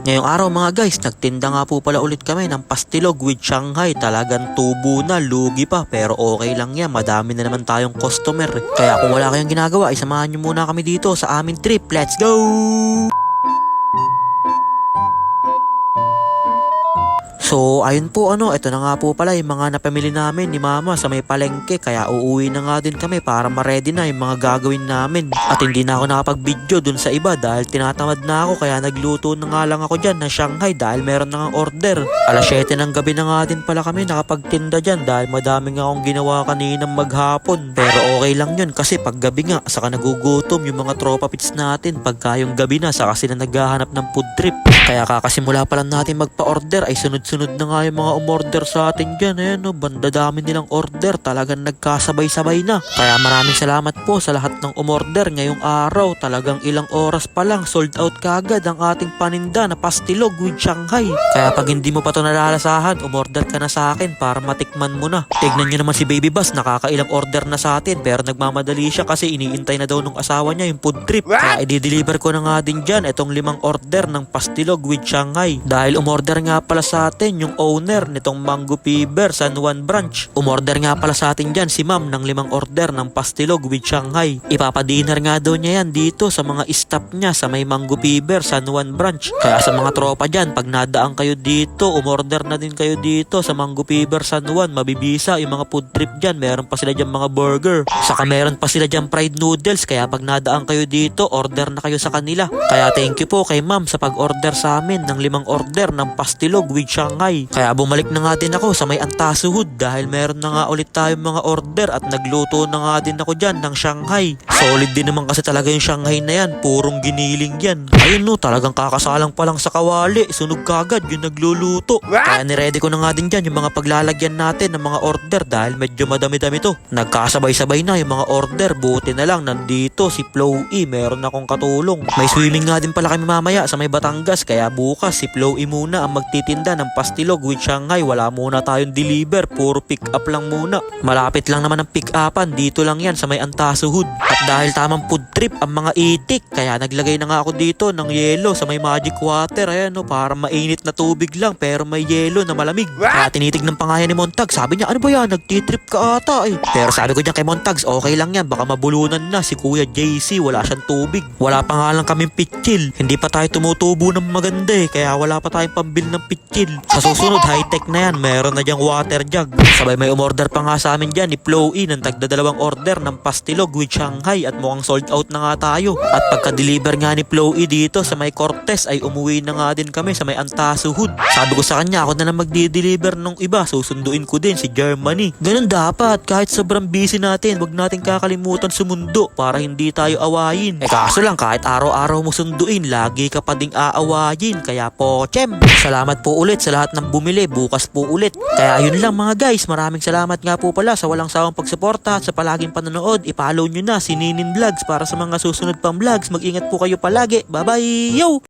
Ngayong araw mga guys, nagtinda nga po pala ulit kami ng pastilog with Shanghai. Talagang tubo na, lugi pa, pero okay lang yan, madami na naman tayong customer. Kaya kung wala kayong ginagawa, isamahan nyo muna kami dito sa aming trip. Let's go! So ayun po ito na nga po pala yung mga napamili namin ni mama sa may palengke, kaya uuwi na nga din kami para ma-ready na yung mga gagawin namin. At hindi na ako nakapag-video dun sa iba dahil tinatamad na ako, kaya nagluto na nga lang ako dyan ng Shanghai dahil meron na nga order. Alas 7 ng gabi na nga din pala kami nakapagtinda dyan dahil madami nga akong ginawa kaninang maghapon. Pero okay lang yun kasi pag gabi nga saka nagugutom yung mga tropa pits natin, pagka yung gabi na saka sila naghahanap ng food trip. Kaya kakasimula pa lang natin magpa-order ay sunod-sunod na nga yung mga umorder sa atin dyan. Ayan banda dami nilang order, talagang nagkasabay-sabay na. Kaya maraming salamat po sa lahat ng umorder ngayong araw. Talagang ilang oras pa lang sold out kagad ang ating paninda na pastilog with Shanghai. Kaya pag hindi mo pa ito nalalasahan, umorder ka na sa akin para matikman mo na. Tignan nyo naman si Baby Bass, nakakailang order na sa atin pero nagmamadali siya kasi iniintay na daw nung asawa niya yung food trip. Kaya i-deliver ko na nga din dyan itong 5 order ng pastilog with Shanghai. Dahil umorder nga pala sa atin yung owner nitong Mango Fever San Juan branch. Umorder nga pala sa atin dyan si ma'am ng 5 order ng pastilog with Shanghai. Ipapadinner nga daw niya yan dito sa mga staff niya sa may Mango Fever San Juan branch. Kaya sa mga tropa dyan, pag nadaan kayo dito, umorder na din kayo dito sa Mango Fever San Juan. Mabibisa yung mga food trip dyan. Meron pa sila dyan mga burger. Saka meron pa sila dyan fried noodles. Kaya pag nadaan kayo dito, order na kayo sa kanila. Kaya thank you po kay ma'am sa pag-order sa amin ng 5 order ng pastilog with Shanghai. Kaya bumalik na nga din ako sa may Antasuhud dahil meron na nga ulit tayong mga order at nagluto na nga din ako dyan ng Shanghai. Solid din naman kasi talaga yung Shanghai na yan, purong giniling yan. Ayun talagang kakasalang pa lang sa kawali, sunog kagad yung nagluluto. Kaya niready ko na nga din dyan yung mga paglalagyan natin ng mga order dahil medyo madami-dami to. Nagkasabay-sabay na yung mga order, buti na lang nandito si Flow E, meron akong katulong. May swimming nga din pala kami mamaya sa may Batangas, kaya bukas si Flow E muna ang magtitinda ng pastilog with Shanghai. Wala muna tayong deliver, puro pick up lang muna. Malapit lang naman ang pick upan, dito lang yan sa may Antasuhud. At dahil tamang food trip ang mga itik, kaya naglagay na nga ako dito ng yelo sa may magic water. Ayan para mainit na tubig lang pero may yelo na malamig. Kaya tinitignan pa nga yan ni Montag, sabi niya ano ba yan, nagtitrip ka ata eh. Pero sabi ko dyan kay Montags, okay lang yan, baka mabulunan na si Kuya JC, wala siyang tubig. Wala pa nga lang kaming pitchil, hindi pa tayo tumutubo ng maganda kaya wala pa tayong pambil ng pitchil. Sa susunod high-tech na yan, meron na dyang water jug. Sabay may umorder pa nga sa amin dyan ni Flow E ng tagda 2 order ng pastilog with Shanghai at mukhang sold out na nga tayo. At pagka-deliver nga ni Flow E dito sa may Cortez ay umuwi na nga din kami sa may Antasuhud. Sabi ko sa kanya, ako na lang magdi-deliver nung iba, susunduin ko din si Germany. Ganun dapat, kahit sobrang busy natin, wag natin kakalimutan sumundo para hindi tayo awayin. Kaso lang, kahit araw-araw mo sunduin, lagi ka pa ding aawayin. Kaya po, salamat po ulit sa lahat ng bumili, bukas po ulit. Kaya yun lang mga guys, maraming salamat nga po pala sa walang sawang pagsuporta at sa palaging panonood. I-follow nyo na si Ninin Vlogs para sa mga susunod pang vlogs. Mag-ingat po kayo palagi. Bye bye! Yo!